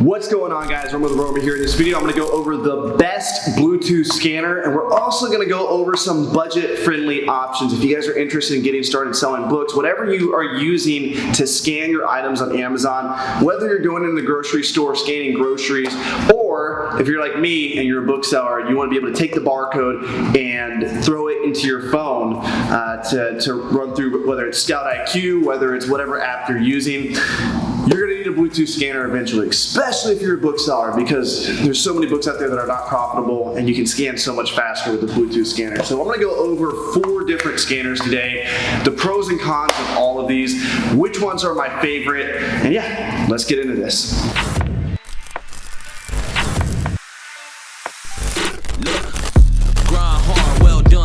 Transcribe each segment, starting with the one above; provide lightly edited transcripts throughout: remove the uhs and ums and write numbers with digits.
What's going on, guys? I'm over here. In this video, I'm going to go over the best Bluetooth scanner, and we're also going to go over some budget-friendly options. If you guys are interested in getting started selling books, whatever you are using to scan your items on Amazon, whether you're going in the grocery store scanning groceries, or if you're like me and you're a bookseller and you want to be able to take the barcode and throw it into your phone to run through, whether it's Scout IQ, whether it's whatever app you're using, you're going to need a Bluetooth scanner eventually, especially if you're a bookseller, because there's so many books out there that are not profitable and you can scan so much faster with the Bluetooth scanner. So I'm going to go over 4 different scanners today, the pros and cons of all of these, which ones are my favorite, and yeah, let's get into this.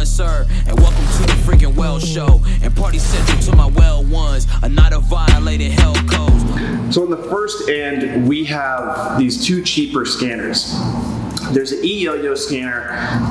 Sir, and welcome to the freaking well show and party central to my well ones, a night of violated hell codes. So on the first end, we have these 2 cheaper scanners. There's an Eyoyo scanner,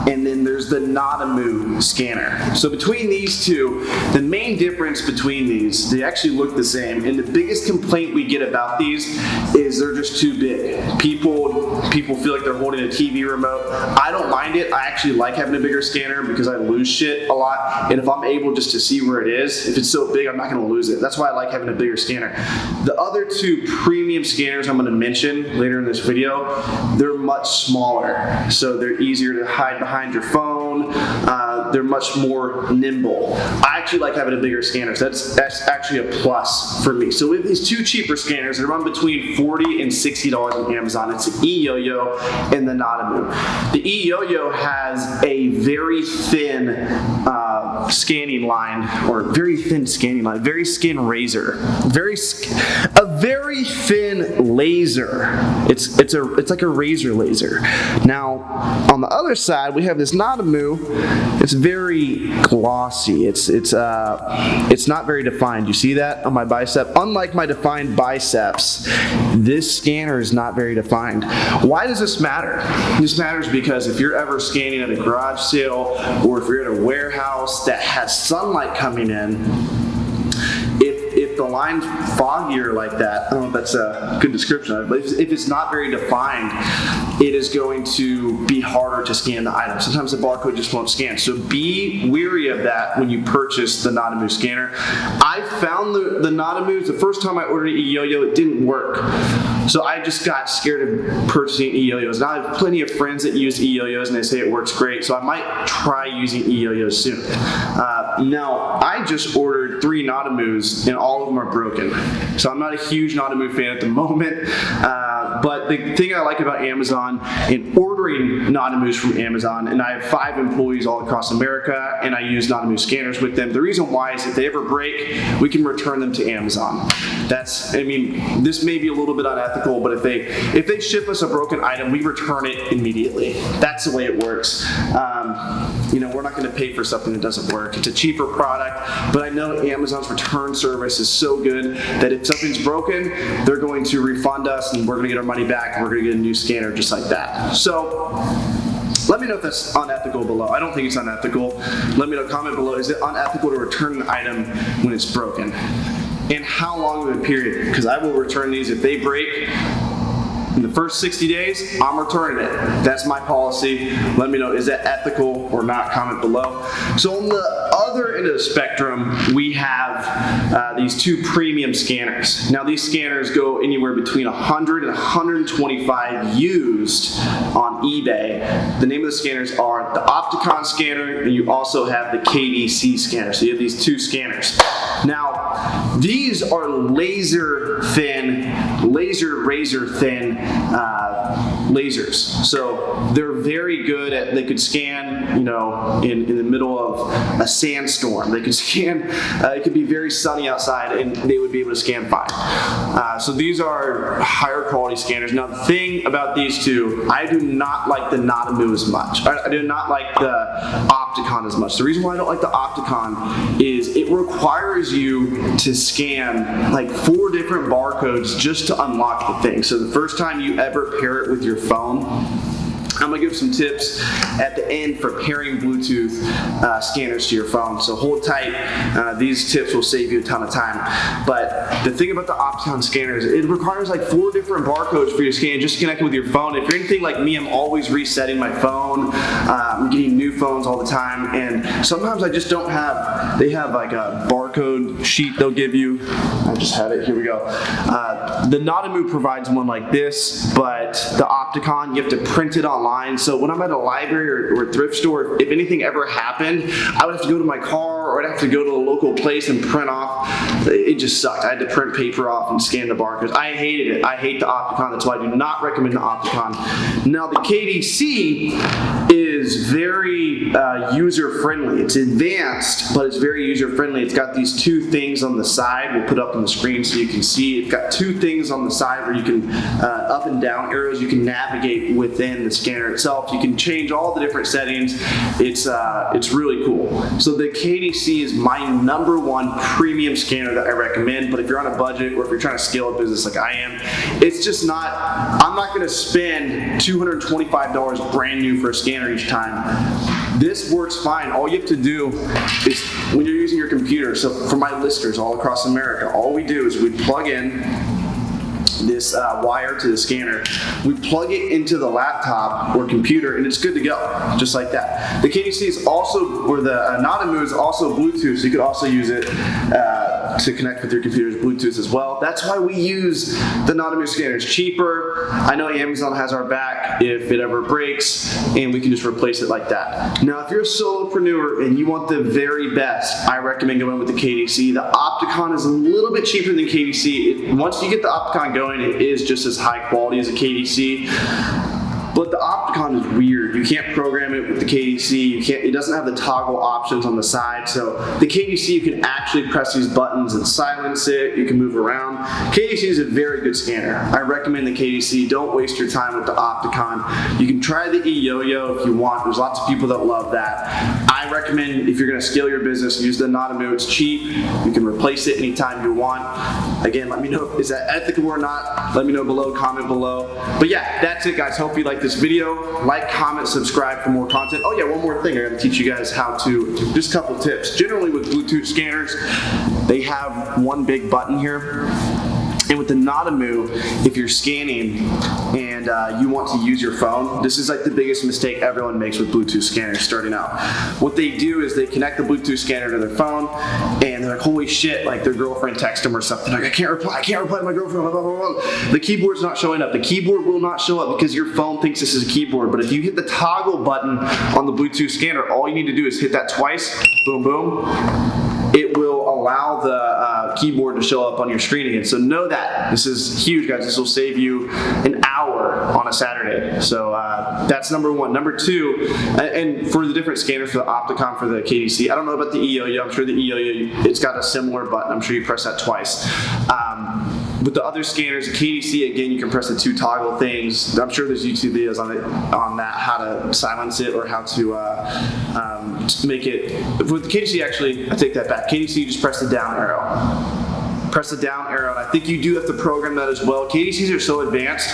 and then there's the Nadamoo scanner. So between these two, the main difference between these, they actually look the same, and the biggest complaint we get about these is they're just too big. People feel like they're holding a TV remote. I don't mind it. I actually like having a bigger scanner because I lose shit a lot, and if I'm able just to see where it is, if it's so big, I'm not going to lose it. That's why I like having a bigger scanner. The other 2 premium scanners I'm going to mention later in this video, they're much smaller. So they're easier to hide behind your phone. They're much more nimble. I actually like having a bigger scanner, so that's actually a plus for me. So with these 2 cheaper scanners, they run between $40 and $60 on Amazon. It's the Eyoyo and the Nadamoo. The Eyoyo has a very thin scanning line, or very thin scanning line, very skin razor, a very thin laser. It's like a razor laser. Now, on the other side, we have this Nadamoo. It's very glossy. It's not very defined. You see that on my bicep? Unlike my defined biceps, this scanner is not very defined. Why does this matter? This matters because if you're ever scanning at a garage sale, or if you're at a warehouse that has sunlight coming in, if the line's foggier like that, I don't know if that's a good description of it, but if it's not very defined, it is going to be harder to scan the item. Sometimes the barcode just won't scan. So be weary of that when you purchase the Nadamoo scanner. I found the Nadamoo, the first time I ordered an Eyoyo, it didn't work. So I just got scared of purchasing Eyoyos. Now I have plenty of friends that use Eyoyos and they say it works great, so I might try using Eyoyos soon. Now, I just ordered 3 Nadamoos and all of them are broken. So I'm not a huge Nadamoo fan at the moment, but the thing I like about Amazon and ordering Nadamoos from Amazon, and I have 5 employees all across America, and I use Nadamoo scanners with them. The reason why is if they ever break, we can return them to Amazon. This may be a little bit unethical, but if they ship us a broken item, we return it immediately. That's the way it works. We're not going to pay for something that doesn't work. It's a cheaper product, but I know Amazon's return service is so good that if something's broken, they're going to refund us and we're going to get our money back and we're going to get a new scanner just like that. So let me know if that's unethical below. I don't think it's unethical. Let me know, comment below, is it unethical to return an item when it's broken? And how long of a period? Because I will return these if they break. In the first 60 days, I'm returning it. That's my policy. Let me know, is that ethical or not? Comment below. So on the other end of the spectrum, we have these 2 premium scanners. Now these scanners go anywhere between $100 and $125 used on eBay. The name of the scanners are the Opticon scanner, and you also have the KDC scanner. So you have these 2 scanners. Now, these are razor thin lasers. So they're very good at, they could scan, in the middle of a sandstorm. They could scan, it could be very sunny outside and they would be able to scan fine. So these are higher quality scanners. Now the thing about these 2, I do not like the Nadamoo as much. I do not like the Opticon as much. The reason why I don't like the Opticon is it requires you to scan like 4 different barcodes just to unlock the thing. So the first time you ever pair it with your phone, I'm gonna give some tips at the end for pairing Bluetooth scanners to your phone. So hold tight. These tips will save you a ton of time. But the thing about the Opticon scanners, it requires like 4 different barcodes for you to scan just to connect with your phone. If you're anything like me, I'm always resetting my phone. I'm getting new phones all the time, and sometimes I just don't have. They have like a barcode sheet they'll give you. I just have it. Here we go. The Nadamoo provides one like this, but the Opticon, you have to print it online. So when I'm at a library or a thrift store, if anything ever happened, I would have to go to my car, or I'd have to go to a local place and print off. It just sucked. I had to print paper off and scan the barcodes. I hated it. I hate the Opticon. That's why I do not recommend the Opticon. Now the KDC is very user-friendly. It's advanced, but it's very user-friendly. It's got these 2 things on the side. We'll put up on the screen so you can see. It's got 2 things on the side where you can, up and down arrows, you can navigate within the scanner itself. You can change all the different settings. It's really cool. So the KDC is my #1 premium scanner that I recommend, but if you're on a budget or if you're trying to scale a business like I am, it's just not, I'm not gonna spend $225 brand new for a scanner each time. This works fine. All you have to do is, when you're using your computer, so for my listers all across America, all we do is we plug in this wire to the scanner, we plug it into the laptop or computer, and it's good to go, just like that. The KDC is also, or the Nadamoo is also Bluetooth, so you could also use it to connect with your computer's Bluetooth as well. That's why we use the Nadamoo scanner. It's cheaper. I know Amazon has our back if it ever breaks, and we can just replace it like that. Now, if you're a solopreneur and you want the very best, I recommend going with the KDC. The Opticon is a little bit cheaper than KDC. Once you get the Opticon going, it is just as high quality as a KDC. But the Opticon is weird. You can't program it with the KDC. It doesn't have the toggle options on the side. So the KDC, you can actually press these buttons and silence it. You can move around. KDC is a very good scanner. I recommend the KDC. Don't waste your time with the Opticon. You can try the Eyoyo if you want. There's lots of people that love that. I recommend, if you're gonna scale your business, use the Nadamoo. It's cheap. You can replace it anytime you want. Again, let me know, is that ethical or not? Let me know below, comment below. But yeah, that's it, guys. Hope you like this video. Like, comment, subscribe for more content. Oh yeah, one more thing. I gotta teach you guys how to, just a couple tips. Generally with Bluetooth scanners, they have one big button here. And with the Nadamoo, if you're scanning and you want to use your phone, this is like the biggest mistake everyone makes with Bluetooth scanners starting out. What they do is they connect the Bluetooth scanner to their phone, and they're like, holy shit, like their girlfriend texts them or something. Like, I can't reply to my girlfriend, blah, blah, blah, blah. The keyboard's not showing up. The keyboard will not show up because your phone thinks this is a keyboard. But if you hit the toggle button on the Bluetooth scanner, all you need to do is hit that twice, boom, boom. It will allow the keyboard to show up on your screen again. So know that. This is huge, guys. This will save you an hour on a Saturday. So that's #1. #2, and for the different scanners, for the Opticon, for the KDC, I don't know about the Eyoyo. I'm sure the Eyoyo, it's got a similar button. I'm sure you press that twice. With the other scanners, the KDC, again, you can press the 2 toggle things. I'm sure there's YouTube videos on that, how to silence it or how to make it. With the KDC, actually, I take that back. KDC, you just press the down arrow. Press the down arrow, and I think you do have to program that as well. KDCs are so advanced.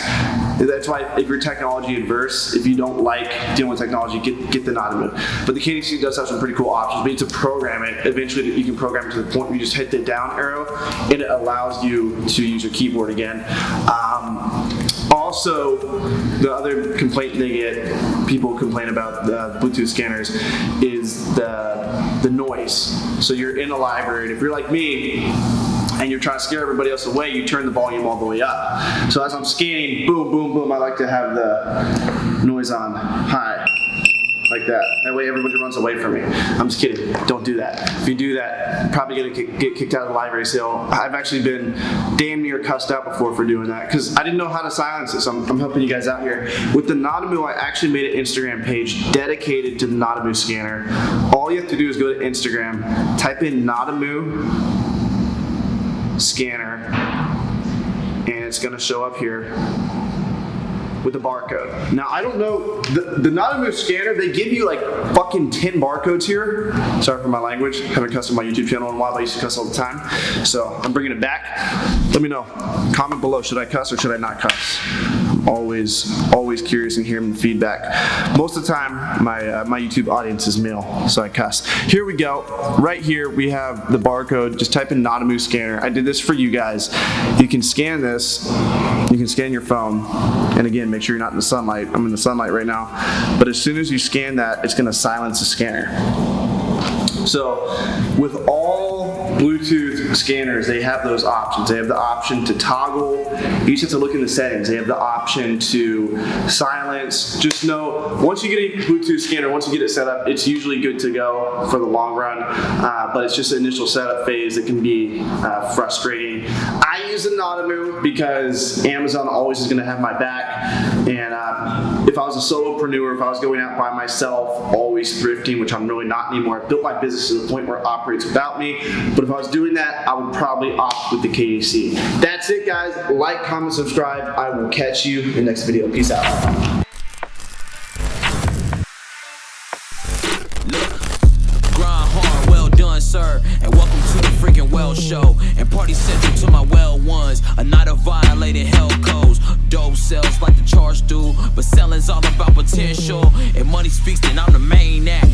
That's why if you're technology adverse, if you don't like dealing with technology, get the Nadamoo. But the KDC does have some pretty cool options. But you need to program it. Eventually, you can program it to the point where you just hit the down arrow, and it allows you to use your keyboard again. Also, the other complaint they get, people complain about the Bluetooth scanners, is the noise. So you're in a library, and if you're like me, and you're trying to scare everybody else away, you turn the volume all the way up. So as I'm scanning, boom, boom, boom, I like to have the noise on high, like that. That way everybody runs away from me. I'm just kidding. Don't do that. If you do that, you're probably gonna get kicked out of the library sale. I've actually been damn near cussed out before for doing that because I didn't know how to silence it, so I'm helping you guys out here. With the Nadamoo, I actually made an Instagram page dedicated to the Nadamoo scanner. All you have to do is go to Instagram, type in Nadamoo scanner, and it's gonna show up here with the barcode. Now, I don't know, the Nadamoo scanner, they give you like fucking 10 barcodes here. Sorry for my language. I haven't cussed on my YouTube channel in a while, but I used to cuss all the time. So I'm bringing it back. Let me know. Comment below, should I cuss or should I not cuss? always curious and hearing the feedback. Most of the time, my YouTube audience is male, so I cuss. Here we go. Right here, we have the barcode. Just type in Nadamoo Scanner. I did this for you guys. You can scan this. You can scan your phone. And again, make sure you're not in the sunlight. I'm in the sunlight right now. But as soon as you scan that, it's going to silence the scanner. So with all Bluetooth scanners, they have those options. They have the option to toggle. You just have to look in the settings. They have the option to silence. Just know, once you get a Bluetooth scanner, once you get it set up, it's usually good to go for the long run. But it's just the initial setup phase that can be frustrating. I use the Nadamoo because Amazon always is going to have my back. And if I was a solopreneur, if I was going out by myself, always thrifting, which I'm really not anymore, I built my business to the point where it operates without me. But if I was doing that, I would probably opt with the KDC. That's it, guys. Like, comment, subscribe. I will catch you in the next video. Peace out. Grind hard, well done, sir, and welcome to the freaking well show. And party central to my well ones, a night of violated hell codes. Dope sells like the charge do, but selling's all about potential. If money speaks, then I'm the main act.